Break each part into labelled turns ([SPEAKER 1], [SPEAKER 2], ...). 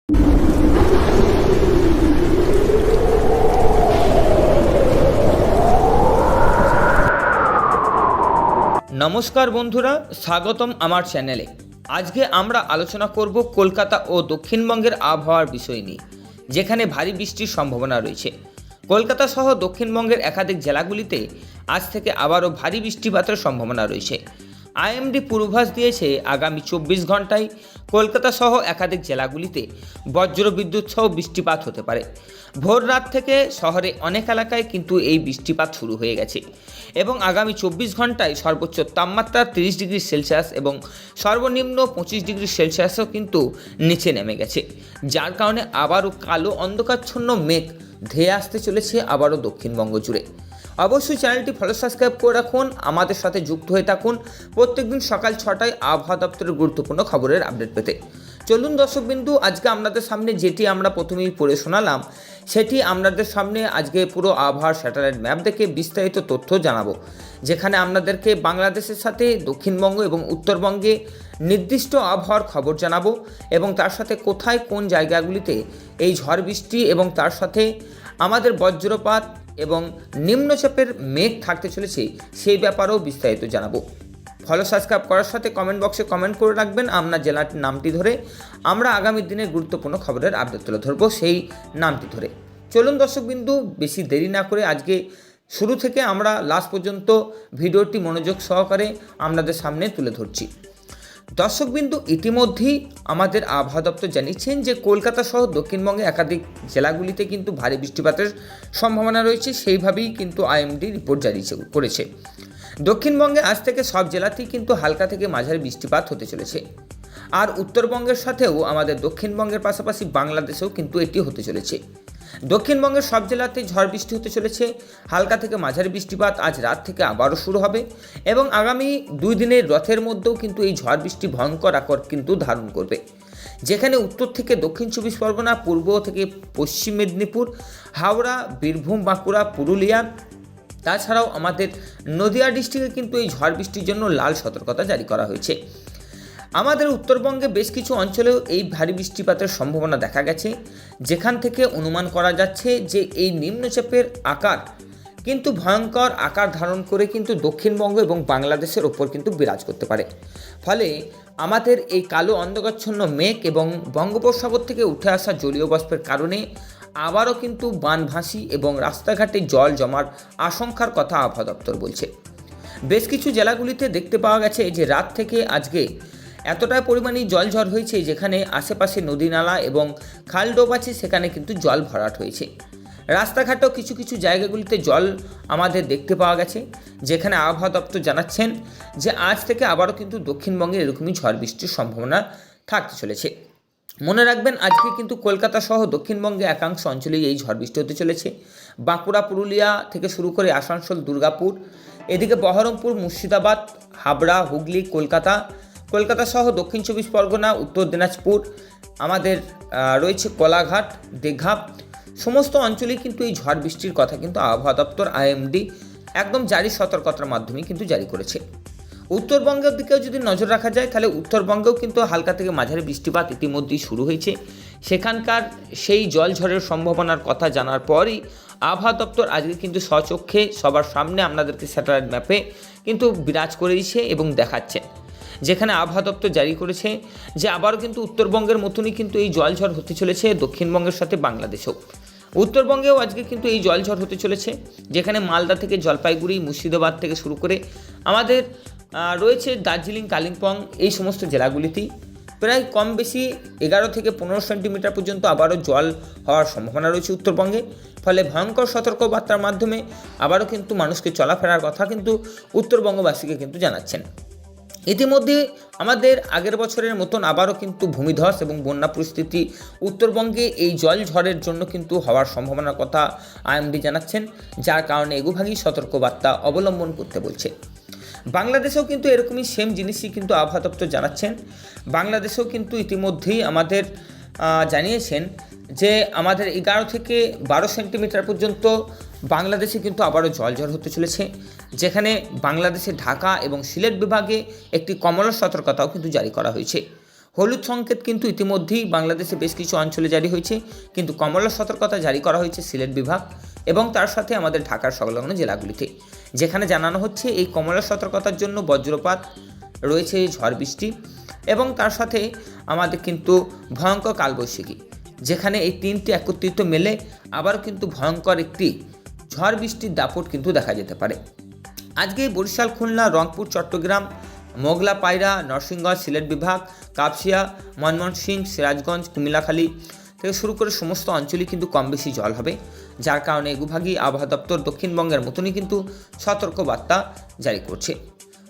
[SPEAKER 1] নমস্কার বন্ধুরা, স্বাগতম আমার চ্যানেলে। আজকে আমরা আলোচনা করব কলকাতা ও দক্ষিণবঙ্গের আবহাওয়ার বিষয় নিয়ে, যেখানে ভারী বৃষ্টির সম্ভাবনা রয়েছে। কলকাতা সহ দক্ষিণবঙ্গের একাধিক জেলাগুলিতে আজ থেকে আবারও ভারী বৃষ্টিপাতের সম্ভাবনা রয়েছে। আইএমডি পূর্বাভাস দিয়েছে আগামী 24 ঘন্টায় কলকাতা সহ একাধিক জেলাগুলিতে বজ্রবিদ্যুৎ সহ বৃষ্টিপাত হতে পারে। ভোর রাত থেকে শহরে অনেক এলাকায় কিন্তু এই বৃষ্টিপাত শুরু হয়ে গেছে এবং আগামী 24 ঘন্টায় সর্বোচ্চ তাপমাত্রা 30 ডিগ্রি সেলসিয়াস এবং সর্বনিম্ন 25 ডিগ্রি সেলসিয়াসও কিন্তু নিচে নেমে গেছে, যার কারণে আবারও কালো অন্ধকারচ্ছন্ন মেঘ ধেয়ে আসতে চলেছে আবারও দক্ষিণবঙ্গ জুড়ে। অবশ্যই চ্যানেলটি ফলো সাবস্ক্রাইব করে রাখুন, আমাদের সাথে যুক্ত হয়ে থাকুন প্রত্যেকদিন সকাল 6টায় আবহাওয়া দপ্তরের গুরুত্বপূর্ণ খবরের আপডেট পেতে। চলুন দর্শকবিন্দু, আজকে আপনাদের সামনে যেটি আমরা প্রথমেই পড়ে শোনালাম, সেটি আপনাদের সামনে আজকে পুরো আবহাওয়ার স্যাটেলাইট ম্যাপ দেখে বিস্তারিত তথ্য জানাবো, যেখানে আপনাদেরকে বাংলাদেশের সাথে দক্ষিণবঙ্গ এবং উত্তরবঙ্গে নির্দিষ্ট আবহাওয়ার খবর জানাবো এবং তার সাথে কোথায় কোন জায়গাগুলিতে এই ঝড় বৃষ্টি এবং তার সাথে আমাদের বজ্রপাত এবং নিম্নচাপের মেঘ থাকতে চলেছে সেই ব্যাপারেও বিস্তারিত জানাবো। ফলো সাবস্ক্রাইব করার সাথে কমেন্ট বক্সে কমেন্ট করে রাখবেন আপনার জেলার নামটি ধরে, আমরা আগামী দিনের গুরুত্বপূর্ণ খবরের আপডেট তুলে ধরবো সেই নামটি ধরে। চলুন দর্শকবিন্দু, বেশি দেরি না করে আজকে শুরু থেকে আমরা লাস্ট পর্যন্ত ভিডিওটি মনোযোগ সহকারে আপনাদের সামনে তুলে ধরছি। দর্শকবিন্দু, ইতিমধ্যেই আমাদের আবহাওয়া দপ্তর জানিয়েছেন যে কলকাতা সহ দক্ষিণবঙ্গে একাধিক জেলাগুলিতে কিন্তু ভারী বৃষ্টিপাতের সম্ভাবনা রয়েছে, সেইভাবেই কিন্তু আইএমডি রিপোর্ট জারি করেছে। দক্ষিণবঙ্গে আজ থেকে সব জেলাতেই কিন্তু হালকা থেকে মাঝারি বৃষ্টিপাত হতে চলেছে, আর উত্তরবঙ্গের সাথেও আমাদের দক্ষিণবঙ্গের পাশাপাশি বাংলাদেশেও কিন্তু এটি হতে চলেছে। দক্ষিণবঙ্গের সব জেলাতেই ঝড় বৃষ্টি হতে চলেছে, হালকা থেকে মাঝারি বৃষ্টিপাত আজ রাত থেকে আবারও শুরু হবে এবং আগামী 2 দিনের রথের মধ্যেও কিন্তু এই ঝড় বৃষ্টি ভয়ঙ্কর আকার কিন্তু ধারণ করবে, যেখানে উত্তর থেকে দক্ষিণ 24 পরগনা, পূর্ব থেকে পশ্চিম মেদিনীপুর, হাওড়া, বীরভূম, বাঁকুড়া, পুরুলিয়া, তাছাড়াও আমাদের নদিয়া ডিস্ট্রিক্টে কিন্তু এই ঝড় বৃষ্টির জন্য লাল সতর্কতা জারি করা হয়েছে। আমাদের উত্তরবঙ্গে বেশ কিছু অঞ্চলেও এই ভারী বৃষ্টিপাতের সম্ভাবনা দেখা গেছে, যেখান থেকে অনুমান করা যাচ্ছে যে এই নিম্নচাপের আকার কিন্তু ভয়ঙ্কর আকার ধারণ করে কিন্তু দক্ষিণবঙ্গ এবং বাংলাদেশের ওপর কিন্তু বিরাজ করতে পারে। ফলে আমাদের এই কালো অন্ধকারচ্ছন্ন মেঘ এবং বঙ্গোপসাগর থেকে উঠে আসা জলীয় বাষ্পের কারণে আবারও কিন্তু বানভাসি এবং রাস্তাঘাটে জল জমার আশঙ্কার কথা আবহাওয়া দপ্তর বলছে। বেশ কিছু জেলাগুলিতে দেখতে পাওয়া গেছে যে রাত থেকে আজকে এতটা পরিমাণে জলঝড় হয়েছে, যেখানে আশেপাশে নদী নালা এবং খালডোব আছে, সেখানে কিন্তু জল ভরাট হয়েছে। রাস্তাঘাটেও কিছু কিছু জায়গাগুলিতে জল আমাদের দেখতে পাওয়া গেছে, যেখানে আবহাওয়া দপ্তর জানাচ্ছেন যে আজ থেকে আবারও কিন্তু দক্ষিণবঙ্গে এরকমই ঝড় বৃষ্টির সম্ভাবনা থাকতে চলেছে। মনে রাখবেন, আজকে কিন্তু কলকাতা সহ দক্ষিণবঙ্গে একাংশ অঞ্চলেই এই ঝড় বৃষ্টি হতে চলেছে। বাঁকুড়া, পুরুলিয়া থেকে শুরু করে আসানসোল, দুর্গাপুর, এদিকে বহরমপুর, মুর্শিদাবাদ, হাবড়া, হুগলি, কলকাতা সহ দক্ষিণ 24 পরগনা, উত্তর দিনাজপুর, আমাদের রয়েছে কোলাঘাট, দীঘা, সমস্ত অঞ্চলেই কিন্তু এই ঝড় বৃষ্টির কথা কিন্তু আবহাওয়া দপ্তর আইএমডি একদম জারি সতর্কতার মাধ্যমে কিন্তু জারি করেছে। উত্তরবঙ্গের দিকেও যদি নজর রাখা যায়, তাহলে উত্তরবঙ্গেও কিন্তু হালকা থেকে মাঝারি বৃষ্টিপাত ইতিমধ্যেই শুরু হয়েছে। সেখানকার সেই জলঝড়ের সম্ভাবনার কথা জানার পরই আবহাওয়া দপ্তর আজকে কিন্তু স্বচক্ষে সবার সামনে আপনাদেরকে স্যাটেলাইট ম্যাপে কিন্তু বিরাজ করে দিচ্ছে এবং দেখাচ্ছে, যেখানে আবহাওয়া দপ্তর জারি করেছে যে আবারও কিন্তু উত্তরবঙ্গের মতনই কিন্তু এই জলঝড় হতে চলেছে দক্ষিণবঙ্গের সাথে বাংলাদেশেও। উত্তরবঙ্গেও আজকে কিন্তু এই জলঝড় হতে চলেছে, যেখানে মালদা থেকে জলপাইগুড়ি, মুর্শিদাবাদ থেকে শুরু করে আমাদের রয়েছে দার্জিলিং, কালিম্পং, এই সমস্ত জেলাগুলিতেই প্রায় কম বেশি 11 থেকে 15 সেন্টিমিটার পর্যন্ত আবারও জল হওয়ার সম্ভাবনা রয়েছে উত্তরবঙ্গে। ফলে ভয়ঙ্কর সতর্কবার্তার মাধ্যমে আবারও কিন্তু মানুষকে চলাফেরার কথা কিন্তু উত্তরবঙ্গবাসীকে কিন্তু জানাচ্ছেন। ইতিমধ্যে আমাদের আগের বছরের মতন আবারও কিন্তু ভূমিধস এবং বন্যা পরিস্থিতি উত্তরবঙ্গে এই জল ঝড়ের জন্য কিন্তু হওয়ার সম্ভাবনার কথা আইএমডি জানাচ্ছেন, যার কারণে এগুভাগেই সতর্কবার্তা অবলম্বন করতে বলছে। বাংলাদেশেও কিন্তু এরকমই সেম জিনিসই কিন্তু আবহাওয়া দপ্তর জানাচ্ছেন। বাংলাদেশেও কিন্তু ইতিমধ্যেই আমাদের জানিয়েছেন যে আমাদের 11 থেকে 12 সেন্টিমিটার পর্যন্ত বাংলাদেশে কিন্তু আবারও জলঝড় হতে চলেছে, যেখানে বাংলাদেশে ঢাকা এবং সিলেট বিভাগে একটি কমলা সতর্কতাও কিন্তু জারি করা হয়েছে। হলুদ সংকেত কিন্তু ইতিমধ্যেই বাংলাদেশে বেশ কিছু অঞ্চলে জারি হয়েছে, কিন্তু কমলা সতর্কতা জারি করা হয়েছে সিলেট বিভাগ এবং তার সাথে আমাদের ঢাকার সংলগ্ন জেলাগুলিতে, যেখানে জানানো হচ্ছে এই কমলা সতর্কতার জন্য বজ্রপাত রয়েছে, ঝড় বৃষ্টি এবং তার সাথে আমাদের কিন্তু ভয়ঙ্কর কালবৈশাখী, যেখানে এই তিনটি একত্রিত মেলে আবারও কিন্তু ভয়ঙ্কর একটি ঝড় বৃষ্টির দাপট কিন্তু দেখা যেতে পারে। আজকে বরিশাল, খুলনা, রংপুর, চট্টগ্রাম, মোগলা, পায়রা, নরসিংগঞ্জ, সিলেট বিভাগ, কাপসিয়া, ময়মনসিংহ, সিরাজগঞ্জ, কুমিল্লাখালী থেকে শুরু করে সমস্ত অঞ্চলই কিন্তু কম বেশি জল হবে, যার কারণে এগুভাগী আবহাওয়া দপ্তর দক্ষিণবঙ্গের মতনই কিন্তু সতর্কবার্তা জারি করছে।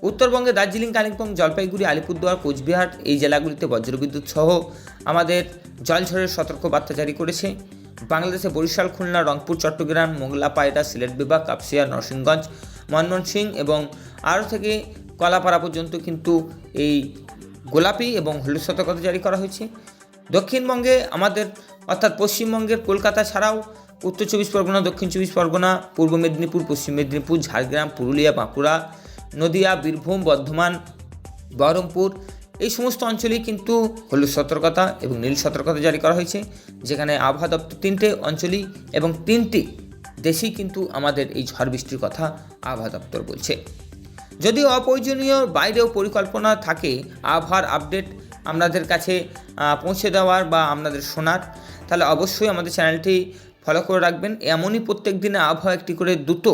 [SPEAKER 1] উত্তরবঙ্গে দার্জিলিং, কালিম্পং, জলপাইগুড়ি, আলিপুরদুয়ার, কোচবিহার এই জেলাগুলিতে বজ্রবিদ্যুৎ সহ আমাদের জলঝড়ের সতর্কবার্তা জারি করেছে। বাংলাদেশে বরিশাল, খুলনা, রংপুর, চট্টগ্রাম, মোগলা, পায়রা, সিলেট বিভাগ, কাপসিয়া, নরসিংগঞ্জ, ময়মনসিংহ এবং আরও থেকে কলাপাড়া পর্যন্ত কিন্তু এই গোলাপি এবং হলুদ সতর্কতা জারি করা হয়েছে। দক্ষিণবঙ্গে আমাদের অর্থাৎ পশ্চিমবঙ্গের কলকাতা ছাড়াও উত্তর চব্বিশ পরগনা, দক্ষিণ চব্বিশ পরগনা, পূর্ব মেদিনীপুর, পশ্চিম মেদিনীপুর, ঝাড়গ্রাম, পুরুলিয়া, বাঁকুড়া, নদিয়া, বীরভূম, বর্ধমান, বহরমপুর এই সমস্ত অঞ্চলেই কিন্তু হলুদ সতর্কতা এবং নীল সতর্কতা জারি করা হয়েছে, যেখানে আবহাওয়া দপ্তর তিনটে অঞ্চলই এবং তিনটি দেশেই কিন্তু আমাদের এই ঝড় বৃষ্টির কথা আবহাওয়া দপ্তর বলছে। যদি অপ্রয়োজনীয় বাইরেও পরিকল্পনা থাকে আবহাওয়ার আপডেট আপনাদের কাছে পৌঁছে দেওয়ার বা আপনাদের শোনার, তাহলে অবশ্যই আমাদের চ্যানেলটি ফলো করে রাখবেন। এমনই প্রত্যেক দিনে আবহাওয়া একটি করে দ্রুত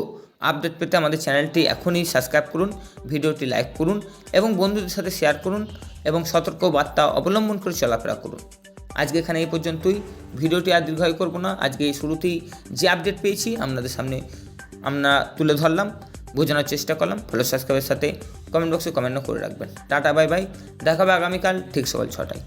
[SPEAKER 1] আপডেট পেতে আমাদের চ্যানেলটি এখনই সাবস্ক্রাইব করুন, ভিডিওটি লাইক করুন এবং বন্ধুদের সাথে শেয়ার করুন এবং সতর্ক বার্তা অবলম্বন করে চলাফেরা করুন। আজকে এখানে এই পর্যন্তই, ভিডিওটি আর দীর্ঘায়ু করব না। আজকে এই শুরুতেই যে আপডেট পেয়েছি আপনাদের সামনে আমরা তুলে ধরলাম, বোঝানোর চেষ্টা করলাম। ফলো সাবস্ক্রাইবের সাথে কমেন্ট বক্সে কমেন্টও করে রাখবেন। টাটা, বাই বাই, দেখা হবে আগামীকাল ঠিক সকাল 6টায়।